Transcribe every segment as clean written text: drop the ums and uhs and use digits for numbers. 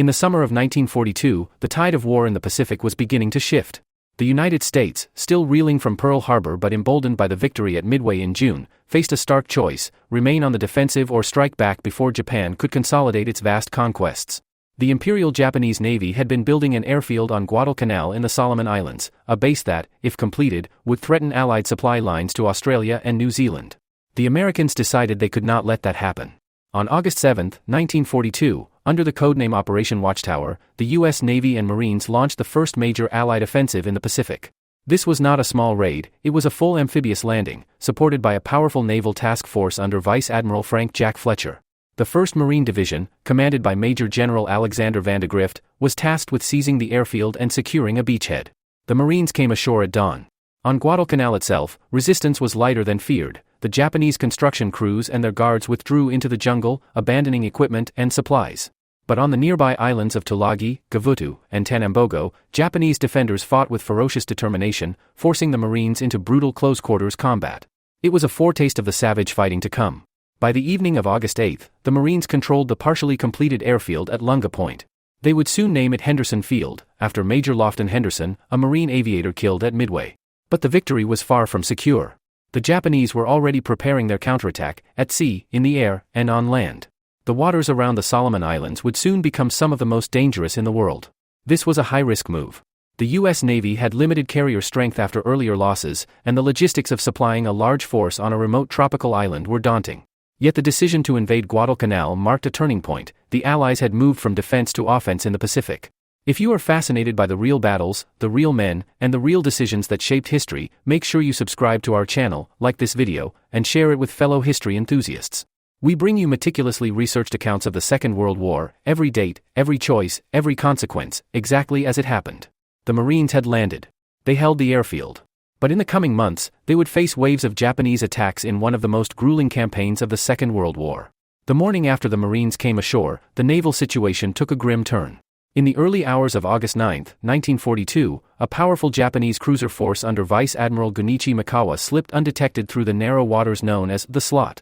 In the summer of 1942, the tide of war in the Pacific was beginning to shift. The United States, still reeling from Pearl Harbor but emboldened by the victory at Midway in June, faced a stark choice: remain on the defensive or strike back before Japan could consolidate its vast conquests. The Imperial Japanese Navy had been building an airfield on Guadalcanal in the Solomon Islands, a base that, if completed, would threaten Allied supply lines to Australia and New Zealand. The Americans decided they could not let that happen. On August 7, 1942, under the codename Operation Watchtower, the U.S. Navy and Marines launched the first major Allied offensive in the Pacific. This was not a small raid, it was a full amphibious landing, supported by a powerful naval task force under Vice Admiral Frank Jack Fletcher. The 1st Marine Division, commanded by Major General Alexander Vandegrift, was tasked with seizing the airfield and securing a beachhead. The Marines came ashore at dawn. On Guadalcanal itself, resistance was lighter than feared. The Japanese construction crews and their guards withdrew into the jungle, abandoning equipment and supplies. But on the nearby islands of Tulagi, Gavutu, and Tanambogo, Japanese defenders fought with ferocious determination, forcing the Marines into brutal close-quarters combat. It was a foretaste of the savage fighting to come. By the evening of August 8, the Marines controlled the partially completed airfield at Lunga Point. They would soon name it Henderson Field, after Major Lofton Henderson, a Marine aviator killed at Midway. But the victory was far from secure. The Japanese were already preparing their counterattack, at sea, in the air, and on land. The waters around the Solomon Islands would soon become some of the most dangerous in the world. This was a high-risk move. The U.S. Navy had limited carrier strength after earlier losses, and the logistics of supplying a large force on a remote tropical island were daunting. Yet the decision to invade Guadalcanal marked a turning point. The Allies had moved from defense to offense in the Pacific. If you are fascinated by the real battles, the real men, and the real decisions that shaped history, make sure you subscribe to our channel, like this video, and share it with fellow history enthusiasts. We bring you meticulously researched accounts of the Second World War, every date, every choice, every consequence, exactly as it happened. The Marines had landed. They held the airfield. But in the coming months, they would face waves of Japanese attacks in one of the most grueling campaigns of the Second World War. The morning after the Marines came ashore, the naval situation took a grim turn. In the early hours of August 9, 1942, a powerful Japanese cruiser force under Vice Admiral Gunichi Mikawa slipped undetected through the narrow waters known as the Slot.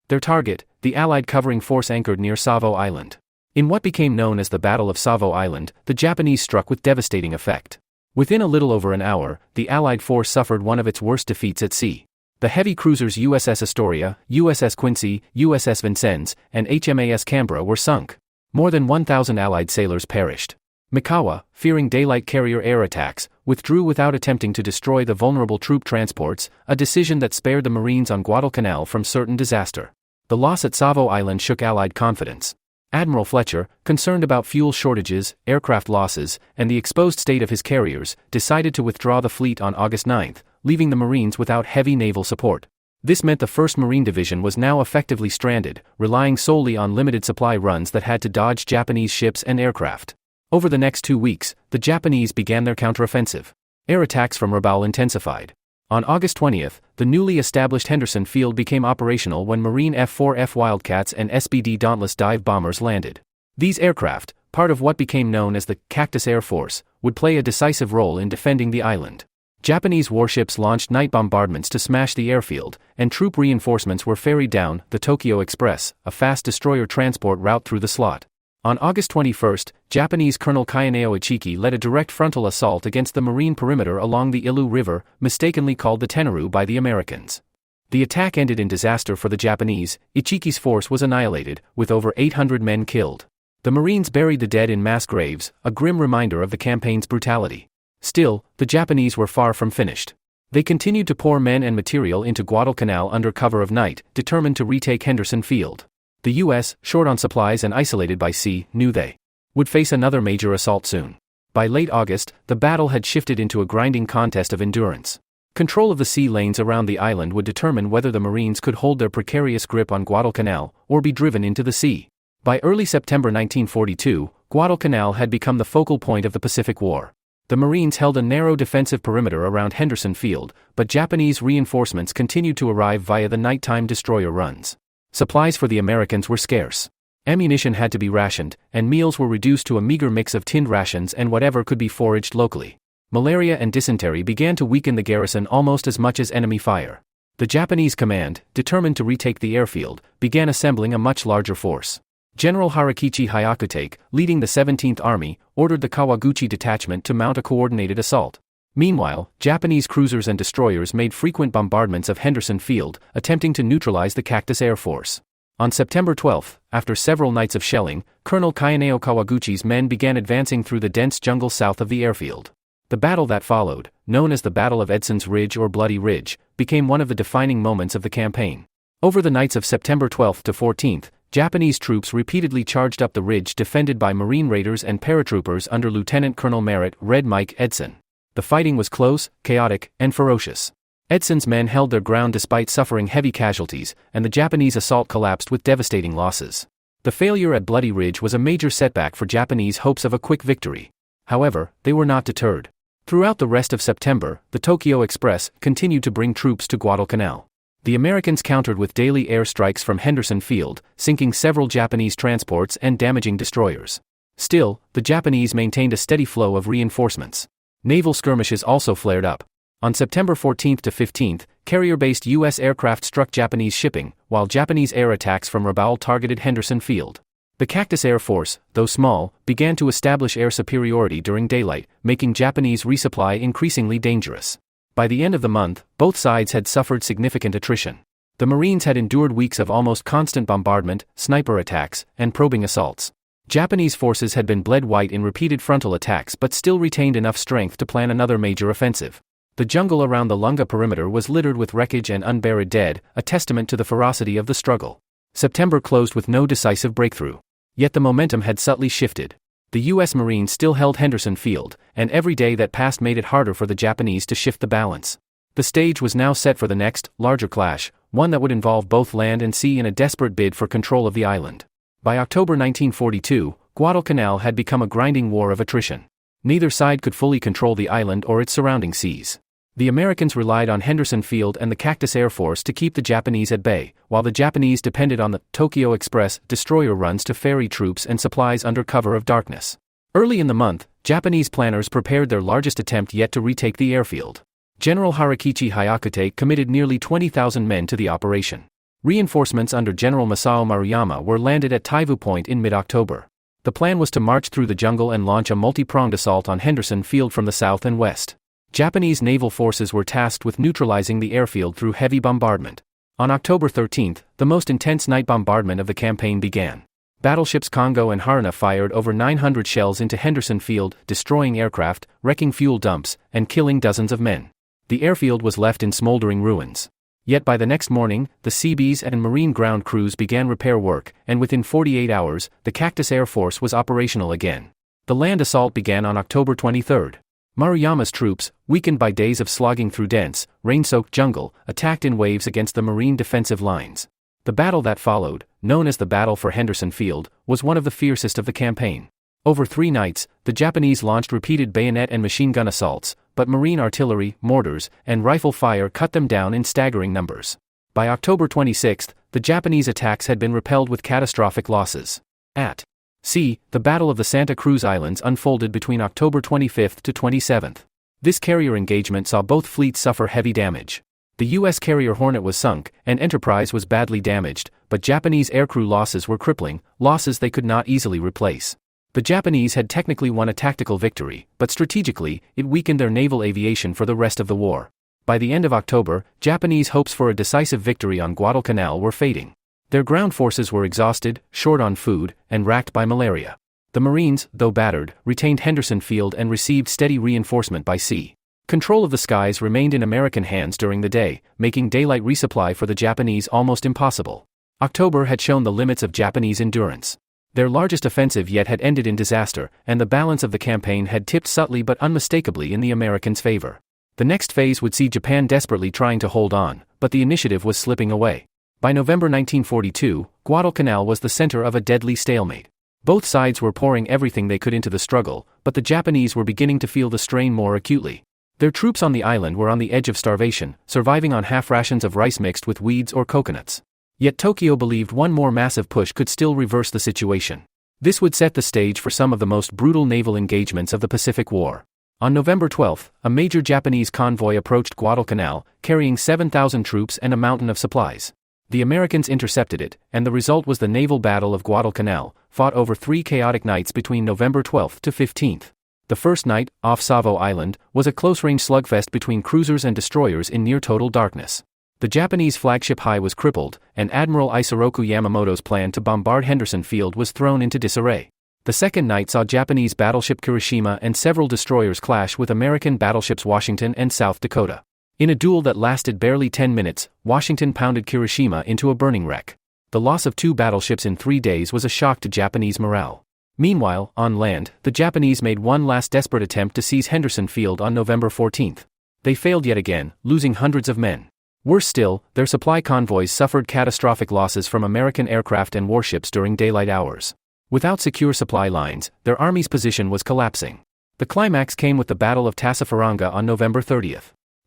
Their target, the Allied covering force anchored near Savo Island. In what became known as the Battle of Savo Island, the Japanese struck with devastating effect. Within a little over an hour, the Allied force suffered one of its worst defeats at sea. The heavy cruisers USS Astoria, USS Quincy, USS Vincennes, and HMAS Canberra were sunk. More than 1,000 Allied sailors perished. Mikawa, fearing daylight carrier air attacks, withdrew without attempting to destroy the vulnerable troop transports, a decision that spared the Marines on Guadalcanal from certain disaster. The loss at Savo Island shook Allied confidence. Admiral Fletcher, concerned about fuel shortages, aircraft losses, and the exposed state of his carriers, decided to withdraw the fleet on August 9, leaving the Marines without heavy naval support. This meant the 1st Marine Division was now effectively stranded, relying solely on limited supply runs that had to dodge Japanese ships and aircraft. Over the next 2 weeks, the Japanese began their counteroffensive. Air attacks from Rabaul intensified. On August 20, the newly established Henderson Field became operational when Marine F-4F Wildcats and SBD Dauntless dive bombers landed. These aircraft, part of what became known as the Cactus Air Force, would play a decisive role in defending the island. Japanese warships launched night bombardments to smash the airfield, and troop reinforcements were ferried down the Tokyo Express, a fast destroyer transport route through the Slot. On August 21, Japanese Colonel Kayaneo Ichiki led a direct frontal assault against the marine perimeter along the Ilu River, mistakenly called the Tenaru by the Americans. The attack ended in disaster for the Japanese. Ichiki's force was annihilated, with over 800 men killed. The Marines buried the dead in mass graves, a grim reminder of the campaign's brutality. Still, the Japanese were far from finished. They continued to pour men and material into Guadalcanal under cover of night, determined to retake Henderson Field. The U.S., short on supplies and isolated by sea, knew they would face another major assault soon. By late August, the battle had shifted into a grinding contest of endurance. Control of the sea lanes around the island would determine whether the Marines could hold their precarious grip on Guadalcanal, or be driven into the sea. By early September 1942, Guadalcanal had become the focal point of the Pacific War. The Marines held a narrow defensive perimeter around Henderson Field, but Japanese reinforcements continued to arrive via the nighttime destroyer runs. Supplies for the Americans were scarce. Ammunition had to be rationed, and meals were reduced to a meager mix of tinned rations and whatever could be foraged locally. Malaria and dysentery began to weaken the garrison almost as much as enemy fire. The Japanese command, determined to retake the airfield, began assembling a much larger force. General Harakichi Hyakutake, leading the 17th Army, ordered the Kawaguchi detachment to mount a coordinated assault. Meanwhile, Japanese cruisers and destroyers made frequent bombardments of Henderson Field, attempting to neutralize the Cactus Air Force. On September 12, after several nights of shelling, Colonel Kayaneo Kawaguchi's men began advancing through the dense jungle south of the airfield. The battle that followed, known as the Battle of Edson's Ridge or Bloody Ridge, became one of the defining moments of the campaign. Over the nights of September 12 to 14, Japanese troops repeatedly charged up the ridge defended by Marine raiders and paratroopers under Lieutenant Colonel Merritt Red Mike Edson. The fighting was close, chaotic, and ferocious. Edson's men held their ground despite suffering heavy casualties, and the Japanese assault collapsed with devastating losses. The failure at Bloody Ridge was a major setback for Japanese hopes of a quick victory. However, they were not deterred. Throughout the rest of September, the Tokyo Express continued to bring troops to Guadalcanal. The Americans countered with daily air strikes from Henderson Field, sinking several Japanese transports and damaging destroyers. Still, the Japanese maintained a steady flow of reinforcements. Naval skirmishes also flared up. On September 14 to 15, carrier-based U.S. aircraft struck Japanese shipping, while Japanese air attacks from Rabaul targeted Henderson Field. The Cactus Air Force, though small, began to establish air superiority during daylight, making Japanese resupply increasingly dangerous. By the end of the month, both sides had suffered significant attrition. The Marines had endured weeks of almost constant bombardment, sniper attacks, and probing assaults. Japanese forces had been bled white in repeated frontal attacks but still retained enough strength to plan another major offensive. The jungle around the Lunga perimeter was littered with wreckage and unburied dead, a testament to the ferocity of the struggle. September closed with no decisive breakthrough. Yet the momentum had subtly shifted. The U.S. Marines still held Henderson Field, and every day that passed made it harder for the Japanese to shift the balance. The stage was now set for the next, larger clash, one that would involve both land and sea in a desperate bid for control of the island. By October 1942, Guadalcanal had become a grinding war of attrition. Neither side could fully control the island or its surrounding seas. The Americans relied on Henderson Field and the Cactus Air Force to keep the Japanese at bay, while the Japanese depended on the Tokyo Express destroyer runs to ferry troops and supplies under cover of darkness. Early in the month, Japanese planners prepared their largest attempt yet to retake the airfield. General Harakichi Hyakutake committed nearly 20,000 men to the operation. Reinforcements under General Masao Maruyama were landed at Taivu Point in mid-October. The plan was to march through the jungle and launch a multi-pronged assault on Henderson Field from the south and west. Japanese naval forces were tasked with neutralizing the airfield through heavy bombardment. On October 13, the most intense night bombardment of the campaign began. Battleships Kongo and Haruna fired over 900 shells into Henderson Field, destroying aircraft, wrecking fuel dumps, and killing dozens of men. The airfield was left in smoldering ruins. Yet by the next morning, the Seabees and Marine ground crews began repair work, and within 48 hours, the Cactus Air Force was operational again. The land assault began on October 23. Maruyama's troops, weakened by days of slogging through dense, rain-soaked jungle, attacked in waves against the Marine defensive lines. The battle that followed, known as the Battle for Henderson Field, was one of the fiercest of the campaign. Over 3 nights, the Japanese launched repeated bayonet and machine gun assaults, but Marine artillery, mortars, and rifle fire cut them down in staggering numbers. By October 26, the Japanese attacks had been repelled with catastrophic losses. At sea, the Battle of the Santa Cruz Islands unfolded between October 25 to 27. This carrier engagement saw both fleets suffer heavy damage. The U.S. carrier Hornet was sunk, and Enterprise was badly damaged, but Japanese aircrew losses were crippling, losses they could not easily replace. The Japanese had technically won a tactical victory, but strategically, it weakened their naval aviation for the rest of the war. By the end of October, Japanese hopes for a decisive victory on Guadalcanal were fading. Their ground forces were exhausted, short on food, and racked by malaria. The Marines, though battered, retained Henderson Field and received steady reinforcement by sea. Control of the skies remained in American hands during the day, making daylight resupply for the Japanese almost impossible. October had shown the limits of Japanese endurance. Their largest offensive yet had ended in disaster, and the balance of the campaign had tipped subtly but unmistakably in the Americans' favor. The next phase would see Japan desperately trying to hold on, but the initiative was slipping away. By November 1942, Guadalcanal was the center of a deadly stalemate. Both sides were pouring everything they could into the struggle, but the Japanese were beginning to feel the strain more acutely. Their troops on the island were on the edge of starvation, surviving on half rations of rice mixed with weeds or coconuts. Yet Tokyo believed one more massive push could still reverse the situation. This would set the stage for some of the most brutal naval engagements of the Pacific War. On November 12, a major Japanese convoy approached Guadalcanal, carrying 7,000 troops and a mountain of supplies. The Americans intercepted it, and the result was the naval battle of Guadalcanal, fought over 3 chaotic nights between November 12 to 15. The first night, off Savo Island, was a close-range slugfest between cruisers and destroyers in near-total darkness. The Japanese flagship Hai was crippled, and Admiral Isoroku Yamamoto's plan to bombard Henderson Field was thrown into disarray. The second night saw Japanese battleship Kirishima and several destroyers clash with American battleships Washington and South Dakota. In a duel that lasted barely 10 minutes, Washington pounded Kirishima into a burning wreck. The loss of 2 battleships in 3 days was a shock to Japanese morale. Meanwhile, on land, the Japanese made one last desperate attempt to seize Henderson Field on November 14. They failed yet again, losing hundreds of men. Worse still, their supply convoys suffered catastrophic losses from American aircraft and warships during daylight hours. Without secure supply lines, their army's position was collapsing. The climax came with the Battle of Tassafaranga on November 30.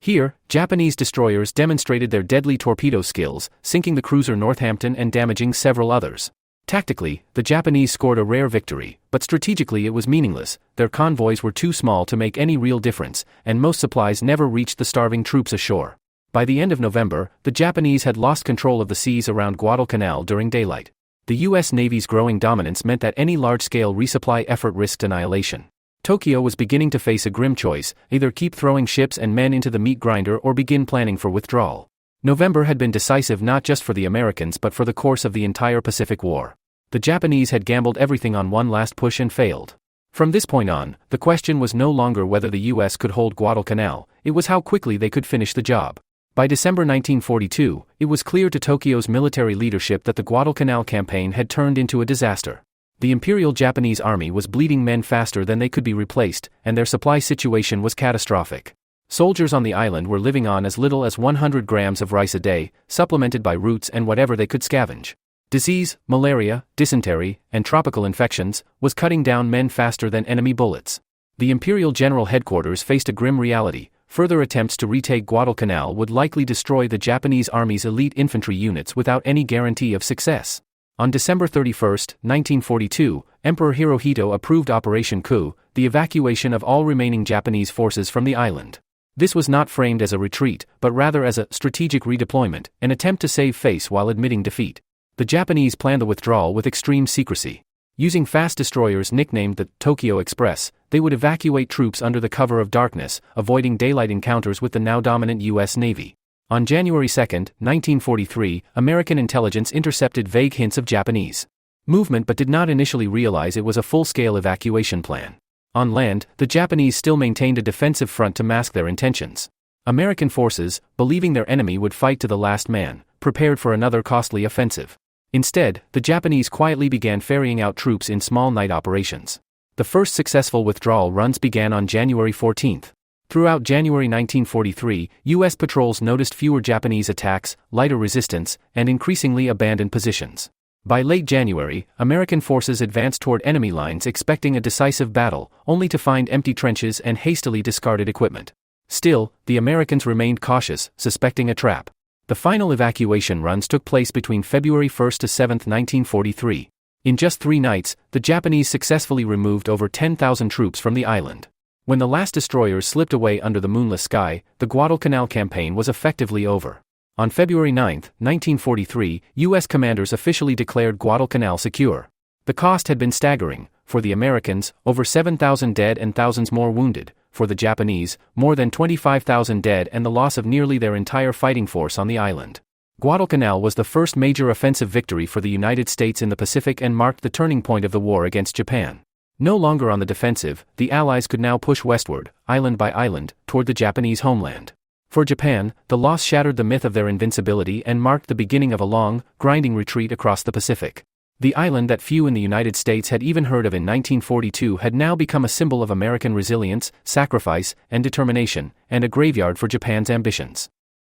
Here, Japanese destroyers demonstrated their deadly torpedo skills, sinking the cruiser Northampton and damaging several others. Tactically, the Japanese scored a rare victory, but strategically it was meaningless. Their convoys were too small to make any real difference, and most supplies never reached the starving troops ashore. By the end of November, the Japanese had lost control of the seas around Guadalcanal during daylight. The U.S. Navy's growing dominance meant that any large-scale resupply effort risked annihilation. Tokyo was beginning to face a grim choice: either keep throwing ships and men into the meat grinder or begin planning for withdrawal. November had been decisive not just for the Americans but for the course of the entire Pacific War. The Japanese had gambled everything on one last push and failed. From this point on, the question was no longer whether the U.S. could hold Guadalcanal, it was how quickly they could finish the job. By December 1942, it was clear to Tokyo's military leadership that the Guadalcanal campaign had turned into a disaster. The Imperial Japanese Army was bleeding men faster than they could be replaced, and their supply situation was catastrophic. Soldiers on the island were living on as little as 100 grams of rice a day, supplemented by roots and whatever they could scavenge. Disease, malaria, dysentery, and tropical infections was cutting down men faster than enemy bullets. The Imperial General Headquarters faced a grim reality: further attempts to retake Guadalcanal would likely destroy the Japanese Army's elite infantry units without any guarantee of success. On December 31, 1942, Emperor Hirohito approved Operation Coup, the evacuation of all remaining Japanese forces from the island. This was not framed as a retreat, but rather as a strategic redeployment, an attempt to save face while admitting defeat. The Japanese planned the withdrawal with extreme secrecy. Using fast destroyers nicknamed the Tokyo Express, they would evacuate troops under the cover of darkness, avoiding daylight encounters with the now dominant U.S. Navy. On January 2, 1943, American intelligence intercepted vague hints of Japanese movement but did not initially realize it was a full-scale evacuation plan. On land, the Japanese still maintained a defensive front to mask their intentions. American forces, believing their enemy would fight to the last man, prepared for another costly offensive. Instead, the Japanese quietly began ferrying out troops in small night operations. The first successful withdrawal runs began on January 14. Throughout January 1943, U.S. patrols noticed fewer Japanese attacks, lighter resistance, and increasingly abandoned positions. By late January, American forces advanced toward enemy lines expecting a decisive battle, only to find empty trenches and hastily discarded equipment. Still, the Americans remained cautious, suspecting a trap. The final evacuation runs took place between February 1 to 7, 1943. In just 3 nights, the Japanese successfully removed over 10,000 troops from the island. When the last destroyers slipped away under the moonless sky, the Guadalcanal campaign was effectively over. On February 9, 1943, U.S. commanders officially declared Guadalcanal secure. The cost had been staggering: for the Americans, over 7,000 dead and thousands more wounded; for the Japanese, more than 25,000 dead and the loss of nearly their entire fighting force on the island. Guadalcanal was the first major offensive victory for the United States in the Pacific and marked the turning point of the war against Japan. No longer on the defensive, the Allies could now push westward, island by island, toward the Japanese homeland. For Japan, the loss shattered the myth of their invincibility and marked the beginning of a long, grinding retreat across the Pacific. The island that few in the United States had even heard of in 1942 had now become a symbol of American resilience, sacrifice, and determination, and a graveyard for Japan's ambitions.